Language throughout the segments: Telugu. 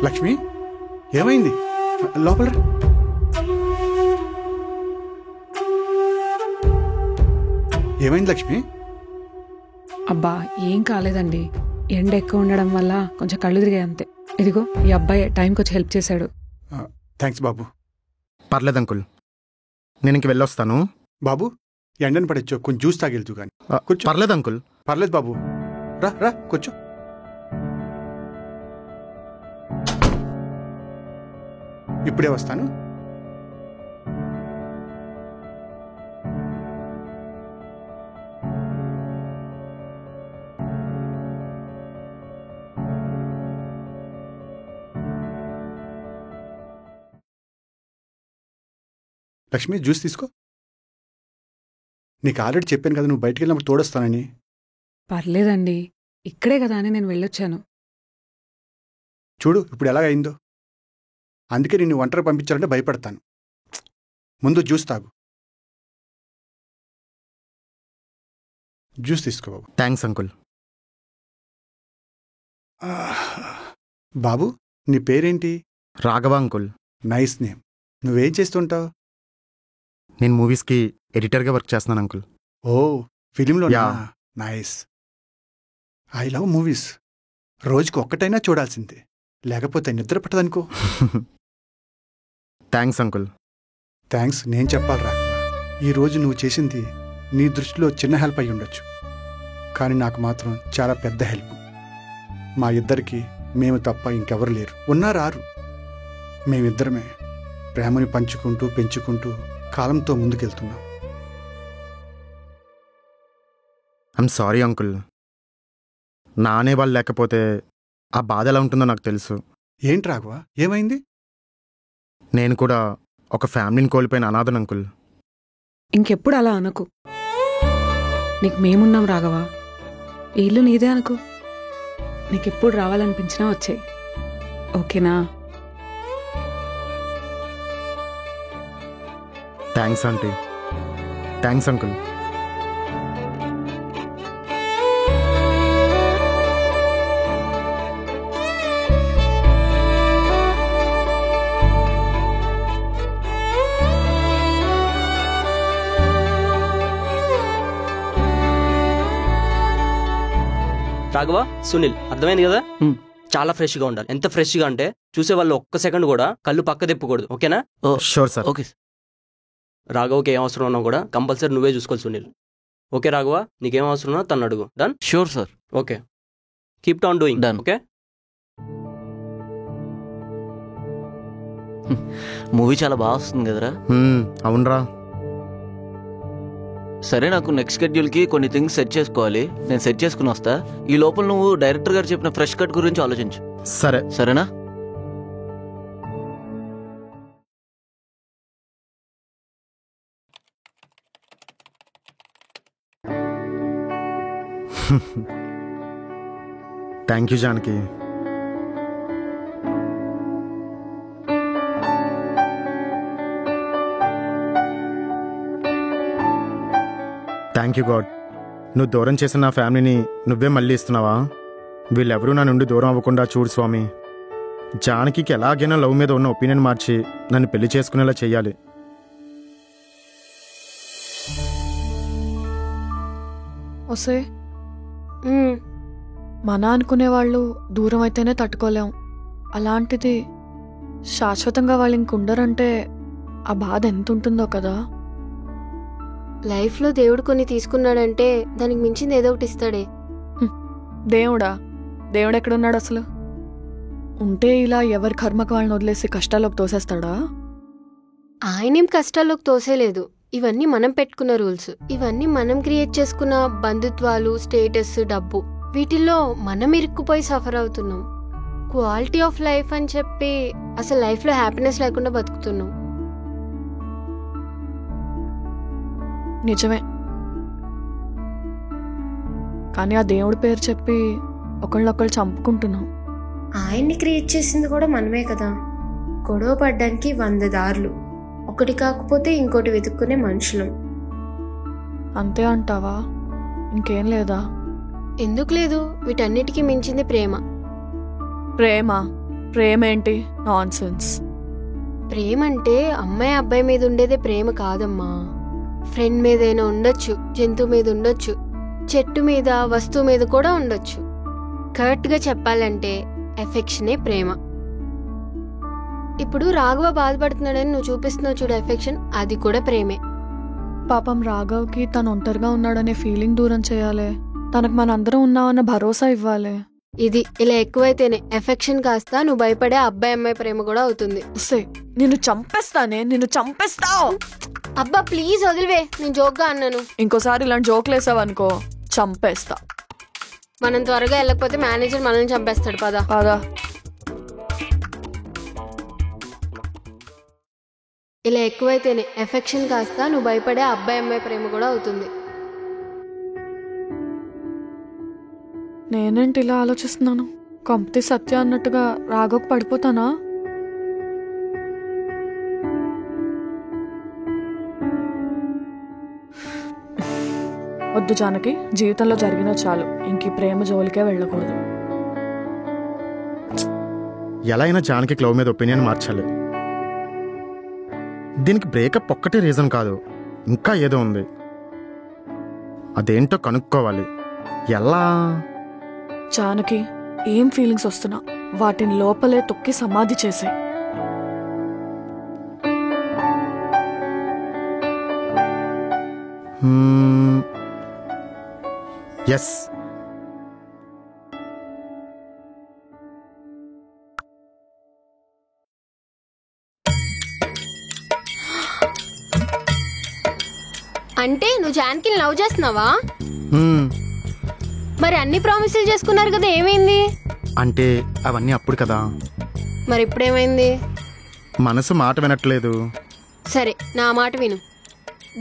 లక్ష్మి ఏమైంది? లోపల ఏమైంది లక్ష్మి? అబ్బా ఏం కాలేదండి, ఎండ ఎక్కువ ఉండడం వల్ల కొంచెం కళ్ళు తిరిగాయి అంతే. ఇదిగో ఈ అబ్బాయి టైంకి వచ్చి హెల్ప్ చేశాడు. థ్యాంక్స్ బాబు. పర్లేదు అంకుల్, నేను ఇంక వెళ్ళొస్తాను. బాబు ఎండను పడచ్చు, కొంచెం జ్యూస్ తాగెళ్తూ కానీ. కూర్చో. పర్లేదు అంకుల్. పర్లేదు బాబు, రా రా కూర్చో. ఇప్పుడే వస్తాను. లక్ష్మి జ్యూస్ తీసుకో. నీకు ఆల్రెడీ చెప్పాను కదా, నువ్వు బయటికి వెళ్ళినప్పుడు తోడొస్తానని. పర్లేదండి, ఇక్కడే కదా అని నేను వెళ్ళొచ్చాను. చూడు ఇప్పుడు ఎలాగైందో. అందుకే నిన్ను ఒంటరి పంపించాలంటే భయపడతాను. ముందు జ్యూస్ తాగు. జ్యూస్ తీసుకో బాబు. Thanks uncle. బాబు నీ పేరేంటి? రాఘవ అంకుల్. Nice name. నువ్వేం చేస్తుంటావు? నేను మూవీస్కి ఎడిటర్గా వర్క్ చేస్తున్నాను అంకుల్. ఓ ఫిలింలో? Yeah. Nice. I love movies. రోజుకి ఒక్కటైనా చూడాల్సిందే, లేకపోతే నిద్ర పట్టదనుకో. Thanks uncle. థ్యాంక్స్ నేను చెప్పాలి రా. ఈరోజు నువ్వు చేసింది నీ దృష్టిలో చిన్న హెల్ప్ అయి ఉండొచ్చు, కానీ నాకు మాత్రం చాలా పెద్ద హెల్ప్. మా ఇద్దరికి మేము తప్ప ఇంకెవరు లేరు. ఉన్నారారు. మేమిద్దరమే ప్రేమని పంచుకుంటూ పెంచుకుంటూ కాలంతో ముందుకెళ్తున్నాం. I'm sorry uncle. నా అనేవాళ్ళు లేకపోతే ఆ బాధ ఎలా ఉంటుందో నాకు తెలుసు. ఏంటి రాఘవ, ఏమైంది? నేను కూడా ఒక ఫ్యామిలీని కోల్పోయిన అనాథను అంకుల్. ఇంకెప్పుడు అలా అనకు. నీకు మేమున్నాం రాఘవా. ఈ ఇల్లు నీదే అనుకో. నీకెప్పుడు రావాలనిపించినా వచ్చాయి, ఓకేనా? Thanks aunty. Thanks uncle. Raghava, Sunil, అర్థమైంది కదా? చాలా ఫ్రెష్ గా ఉండాలి. ఎంత ఫ్రెష్ గా అంటే చూసే వాళ్ళు ఒక్క సెకండ్ కూడా కళ్ళు పక్క తిప్పకూడదు, ఓకేనా? Sure sir. ఓకే. రాఘవకి ఏం అవసరం ఉన్నా కూడా కంపల్సరీ నువ్వే చూసుకోవాలి సునీల్. ఓకే రాఘవ, నీకేం అవసరం ఉన్నా తను అడుగు. Done? Sure sir. Okay, keep on doing. Done. Okay. Movie చాలా బాగా వస్తుంది కదరా? అవునరా. సరే, నాకు నెక్స్ట్ షెడ్యూల్కి కొన్ని థింగ్స్ సెట్ చేసుకోవాలి. నేను సెట్ చేసుకుని వస్తా. ఈ లోపల నువ్వు డైరెక్టర్ గారు చెప్పిన ఫ్రెష్ కట్ గురించి ఆలోచించు. సరే. సరేనా? Thank you Janaki. Thank you God. నువ్వు దూరం చేసిన నా ఫ్యామిలీని నువ్వే మళ్ళీ ఇస్తున్నావా? వీళ్ళెవరూ నా నుండి దూరం అవ్వకుండా చూడు స్వామి. జానకికి ఎలాగైనా లవ్ మీద ఉన్న ఒపీనియన్ మార్చి నన్ను పెళ్లి చేసుకునేలా చెయ్యాలి. ఒసే, మన అనుకునేవాళ్ళు దూరం అయితేనే తట్టుకోలేం. అలాంటిది శాశ్వతంగా వాళ్ళు ఇంకుండరంటే ఆ బాధ ఎంత ఉంటుందో కదా. లైఫ్లో దేవుడు కొన్ని తీసుకున్నాడంటే దానికి మించింది ఏదో ఒకటి ఇస్తాడే. దేవుడా? దేవుడు ఎక్కడున్నాడు అసలు? ఉంటే ఇలా ఎవరి కర్మకు వాళ్ళని వదిలేసి కష్టాల్లోకి తోసేస్తాడా? ఆయనేం కష్టాల్లోకి తోసేలేదు. ఇవన్నీ మనం పెట్టుకున్న రూల్స్. ఇవన్నీ మనం క్రియేట్ చేసుకున్న బంధుత్వాలు, స్టేటస్, డబ్బు, వీటిల్లో మనం ఇరుక్కుపోయి సఫర్ అవుతున్నాం. క్వాలిటీ ఆఫ్ లైఫ్ అని చెప్పి అసలు లైఫ్లో హ్యాపీనెస్ లేకుండా బతుకుతున్నాం. నిజమే, కానీ ఆ దేవుడి పేరు చెప్పి ఒకళ్ళొకళ్ళు చంపుకుంటున్నాం. ఆయన్ని క్రియేట్ చేసింది కూడా మనమే కదా. గొడవ పడ్డానికి 100 దారులు, ఒకటి కాకపోతే ఇంకోటి వెతుక్కునే మనుషులం. అంతే అంటావా? ఇంకేం లేదా? ఎందుకు లేదు, వీటన్నిటికీ మించింది ప్రేమ. ప్రేమ? ప్రేమేంటి నాన్సెన్స్. ప్రేమ అంటే అమ్మాయి అబ్బాయి మీద ఉండేదే ప్రేమ కాదమ్మా. ఫ్రెండ్ మీదైనా ఉండొచ్చు, జంతువు మీద ఉండొచ్చు, చెట్టు మీద, వస్తువు మీద కూడా ఉండొచ్చు. కరెక్ట్గా చెప్పాలంటే ఎఫెక్షనే ప్రేమ. ఇప్పుడు రాఘవ బాధపడుతున్నాడని నువ్వు చూపిస్తున్నావు చూడు ఎఫెక్షన్, అది కూడా ప్రేమే. పాపం రాఘవ్కి తను ఒంటరిగా ఉన్నాడనే ఫీలింగ్ దూరం చేయాలి. తనకు మనందరం ఉన్నామన్న భరోసా ఇవ్వాలి. ఇది ఇలా ఎక్కువైతేనే ఎఫెక్షన్ కాస్త నువ్వు భయపడే అబ్బాయి అమ్మాయి ప్రేమ కూడా అవుతుంది. నిన్ను చంపేస్తానే, నిన్ను చంపేస్తావు. అబ్బా ప్లీజ్ వదిలివే, నేను జోక్గా అన్నాను. ఇంకోసారి ఇలాంటి జోక్లు వేసావనుకో చంపేస్తా. మనం త్వరగా వెళ్ళకపోతే మేనేజర్ మనల్ని చంపేస్తాడు. పదా పదా. ఇలా ఎక్కువైతేనే ఎఫెక్షన్ కాస్త నువ్వు భయపడే అబ్బాయి అమ్మాయి ప్రేమ కూడా అవుతుంది. నేనేంటి ఇలా ఆలోచిస్తున్నాను? కంపతి సత్య అన్నట్టుగా రాఘవ్కి పడిపోతానా? వద్దు జానకి, జీవితంలో జరిగినా చాలు, ఇంక ప్రేమ జోలికే వెళ్ళకూడదు. ఎలా అయినా జానకి లవ్ మీద ఒపీనియన్ మార్చాలి. దీనికి బ్రేకప్ ఒక్కటే రీజన్ కాదు, ఇంకా ఏదో ఉంది. అదేంటో కనుక్కోవాలి. ఎలా? జానకి, ఏం ఫీలింగ్స్ వస్తున్నా వాటిని లోపలే తొక్కి సమాధి చేసే. ఎస్, అంటే నువ్వు జానకిని లవ్ చేస్తున్నావా? మరి అన్ని ప్రామిసులు చేసుకున్నారు కదా, ఏమైంది? అంటే అవన్నీ అప్పుడు కదా. మరి ఇప్పుడేమైంది? మనసు మాట వినట్లేదు. సరే నా మాట విను,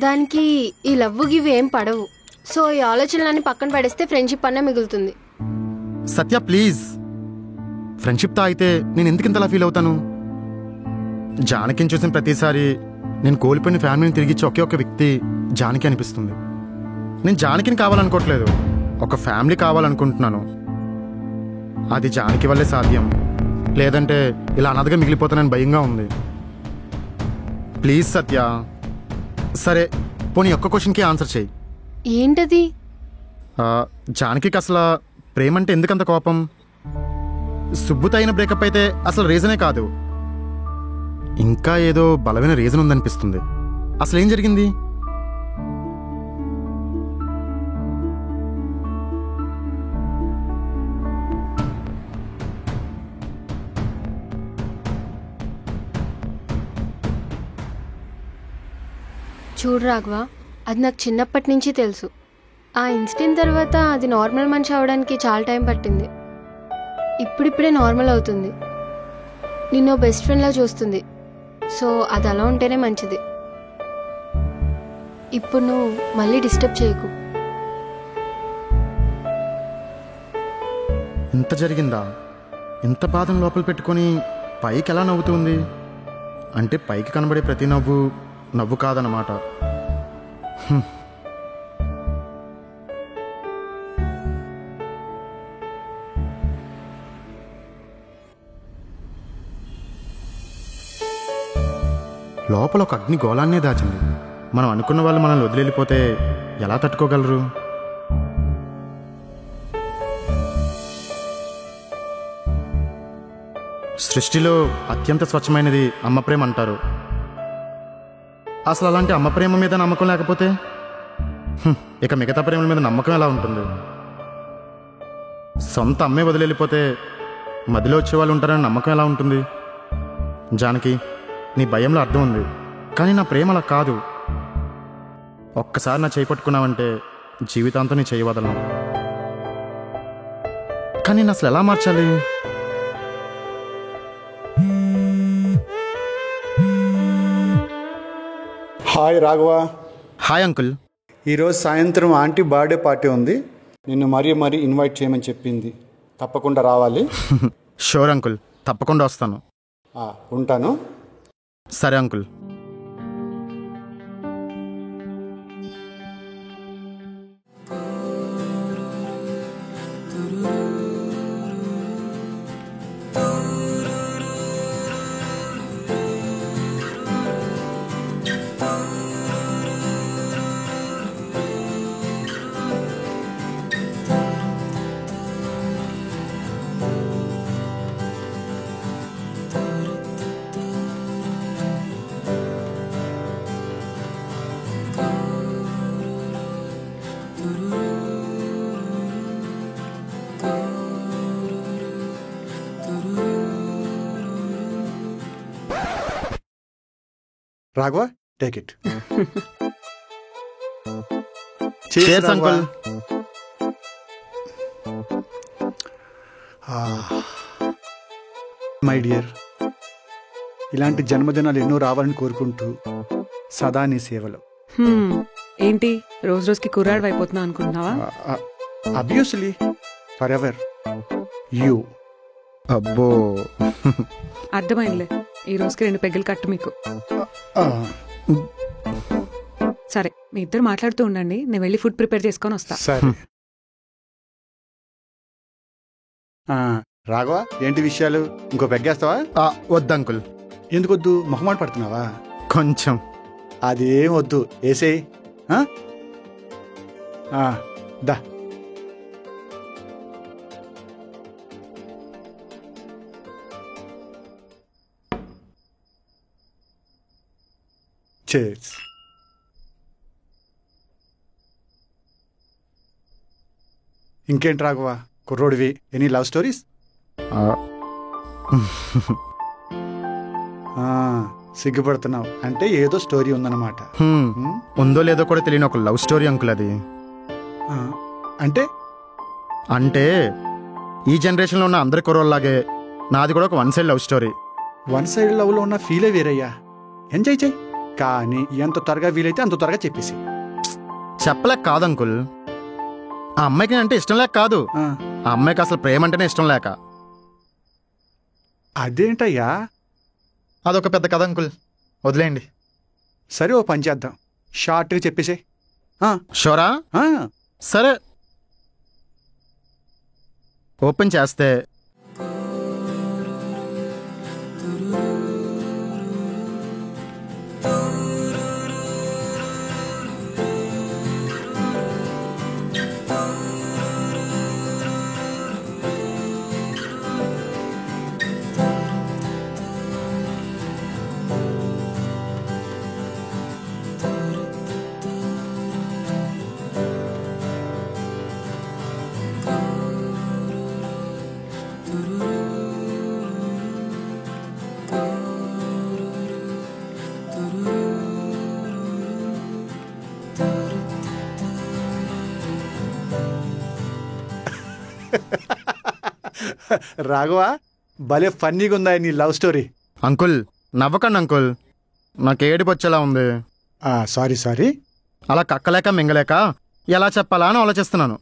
దానికి ఈ లవ్ గివ్ ఏం పడవు. సో ఈ ఆలోచనలన్నీ పక్కన పడేస్తే ఫ్రెండ్షిప్ అన్నా మిగులుతుంది. సత్య ప్లీజ్, ఫ్రెండ్షిప్తో అయితే నేను ఎందుకు ఇంతలా ఫీల్ అవుతాను? జానకిని చూసిన ప్రతిసారి నేను కోల్పోయిన ఫ్యామిలీని తిరిగిచ్చి ఒకే ఒక వ్యక్తి జానకి అనిపిస్తుంది. నేను జానకిని కావాలనుకోవట్లేదు, ఒక ఫ్యామిలీ కావాలనుకుంటున్నాను. అది జానకి వల్లే సాధ్యం, లేదంటే ఇలా అనాథగా మిగిలిపోతానని భయంగా ఉంది. ప్లీజ్ సత్య. సరే పోనీ ఒక్క క్వశ్చన్కి ఆన్సర్ చేయి. ఏంటది? జానకికి అసలు ప్రేమ అంటే ఎందుకంత కోపం? సుబ్బుతో అయిన బ్రేకప్ అయితే అసలు రీజనే కాదు, ఇంకా ఏదో బలమైన రీజన్ ఉందనిపిస్తుంది. అసలు ఏం జరిగింది? చూడు రాఘవ, అది నాకు చిన్నప్పటి నుంచి తెలుసు. ఆ ఇన్సిడెంట్ తర్వాత అది నార్మల్ మనిషి అవడానికి చాలా టైం పట్టింది. ఇప్పుడిప్పుడే నార్మల్ అవుతుంది. నిన్ను బెస్ట్ ఫ్రెండ్లా చూస్తుంది. సో అది అలా ఉంటేనే మంచిది. ఇప్పుడు నువ్వు మళ్ళీ డిస్టర్బ్ చేయకు. ఇంత జరిగిందా? ఇంత బాధను లోపల పెట్టుకొని పైకి ఎలా నవ్వుతుంది? అంటే పైకి కనబడే ప్రతి నవ్వు నవ్వు కాదన్నమాట. లోపల ఒక అగ్ని గోళాన్నే దాచింది. మనం అనుకున్న వాళ్ళు మనల్ని వదిలేళ్ళిపోతే ఎలా తట్టుకోగలరు? సృష్టిలో అత్యంత స్వచ్ఛమైనది అమ్మ ప్రేమ అంటారు. అసలు అలాంటి అమ్మ ప్రేమ మీద నమ్మకం లేకపోతే ఇక మిగతా ప్రేమల మీద నమ్మకం ఎలా ఉంటుంది? సొంత అమ్మే వదిలేళ్ళిపోతే మధ్యలో వచ్చేవాళ్ళు ఉంటారని నమ్మకం ఎలా ఉంటుంది? జానకి, నీ భయంలో అర్థం ఉంది, కానీ నా ప్రేమ అలా కాదు. ఒక్కసారి నా చేయి పట్టుకున్నావంటే జీవితాంతం నీ చేయి వదలను. కానీ నేను అసలు ఎలా మార్చాలి? హాయ్ రాఘవ. Hi uncle. ఈరోజు సాయంత్రం ఆంటీ బర్త్డే పార్టీ ఉంది, నిన్ను మరీ ఇన్వైట్ చేయమని చెప్పింది. తప్పకుండా రావాలి. షూర్ అంకుల్, తప్పకుండా వస్తాను. ఉంటాను. సరే uncle. Raghava take it. Cheers, uncle. My dear, ఇలాంటి జన్మదినాలు ఎన్నో రావాలని కోరుకుంటూ సదా నీ సేవలో. ఏంటి రోజు రోజుకి కుర్రాడు అయిపోతున్నా అనుకుంటున్నావా? Obviously for ever you. అబ్బో. అర్థమైందిలే, ఈ రోజుకి 2 పెగ్గులు కట్టు మీకు. సరే, మీ ఇద్దరు మాట్లాడుతూ ఉండండి, నేను వెళ్ళి ఫుడ్ ప్రిపేర్ చేసుకొని వస్తా. సరే. రాఘవ, ఏంటి విషయాలు? ఇంకో పెగ్గేస్తావా? వద్దు అంకుల్. ఎందుకొద్దు? మొహమాట పడుతున్నావా? కొంచెం. అదేం వద్దు, వేసేయి. దా. Cheers. ఇంకేంటి రాఘవ, కుర్రోడివి, ఎనీ లవ్ స్టోరీస్? సిగ్గుపడుతున్నావు అంటే ఏదో స్టోరీ ఉందన్నమాట. ఉందో లేదో కూడా తెలియని ఒక లవ్ స్టోరీ అంకుల్ అది. అంటే అంటే ఈ జనరేషన్లో ఉన్న అందరి కుర్రోళ్ళలాగే నాది కూడా ఒక 1 సైడ్ లవ్ స్టోరీ. 1 సైడ్ లవ్లో ఉన్న ఫీలే వేరయ్యా. ఎంజాయ్ చెయ్యి, కానీ ఎంత త్వరగా వీలైతే అంత త్వరగా చెప్పేసి. చెప్పలేక కాదు అంకుల్, ఆ అమ్మాయికి అంటే ఇష్టం లేక కాదు, ఆ అమ్మాయికి అసలు ప్రేమ అంటేనే ఇష్టం లేక. అదేంటయ్యా? అదొక పెద్ద కథ అంకుల్, వదిలేయండి. సరే, ఓ పని చేద్దాం, షార్ట్గా చెప్పేసే. షోరా? సరే. ఓపెన్ చేస్తే రాఘవ, భలే ఫన్నీగా ఉందా నీ లవ్ స్టోరీ. అంకుల్ నవ్వకండి అంకుల్, నాకు ఏడుపు వచ్చేలా ఉంది. సారీ. అలా కక్కలేక మింగలేక ఎలా చెప్పాలా అని ఆలోచిస్తున్నాను.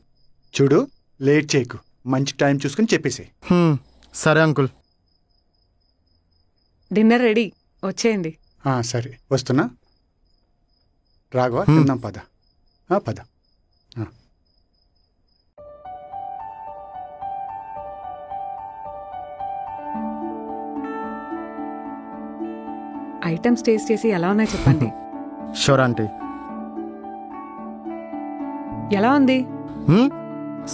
చూడు, లేట్ చేయకు, మంచి టైం చూసుకుని చెప్పేసి. సరే అంకుల్. డిన్నర్ రెడీ, వచ్చేయండి. సరే, వస్తున్నా. రాఘవ, తిందాం, పద. పద. ఐటమ్స్ టేస్ట్ చేసి ఎలా ఉన్నాయి చెప్పండి. Sure aunty. ఎలా ఉంది?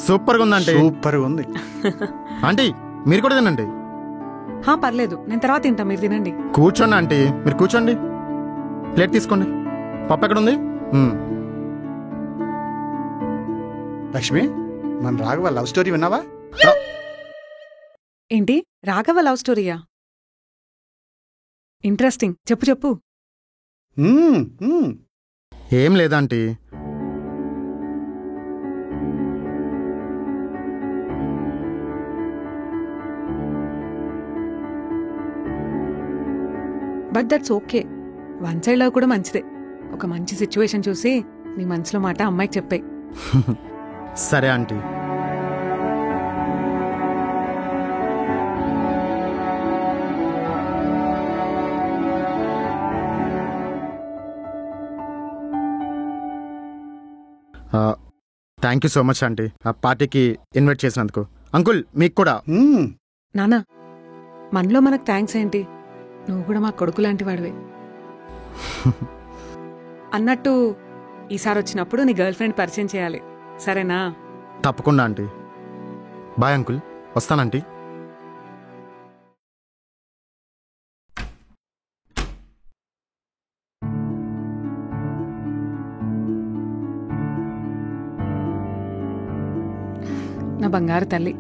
సూపర్గా ఉందంటే. సూపర్గా ఉంది ఆంటీ, మీరు కూడా తినండి. పర్లేదు, నేను తర్వాత తింటా, మీరు తినండి. కూర్చోండి ఆంటీ, మీరు కూర్చోండి. ప్లేట్ తీసుకోండి. పప్పు ఎక్కడ ఉంది? లక్ష్మి, మన రాఘవ లవ్ స్టోరీ విన్నావా? ఏంటి, రాఘవ లవ్ స్టోరీయా? ఇంట్రెస్టింగ్, చెప్పు. ఏం లేదాంటీ, but that's okay. 1 side love కూడా మంచిదే. ఒక మంచి సిచ్యువేషన్ చూసి నీ మనసులో మాట అమ్మాయికి చెప్పాయి. సరే aunty. Thank you so much aunty, ఆ పార్టీకి ఇన్వైట్ చేసినందుకు. అంకుల్, మీకు కూడా. నానా, మనలో మనకు థ్యాంక్స్ ఏంటి, నువ్వు కూడా మా కొడుకు లాంటి వాడివే. అన్నట్టు ఈసారి వచ్చినప్పుడు నీ గర్ల్ ఫ్రెండ్ పరిచయం చేయాలి, సరేనా? తప్పకుండా ఆంటీ. Bye uncle, వస్తానంటీ. నా బంగారు తల్లి.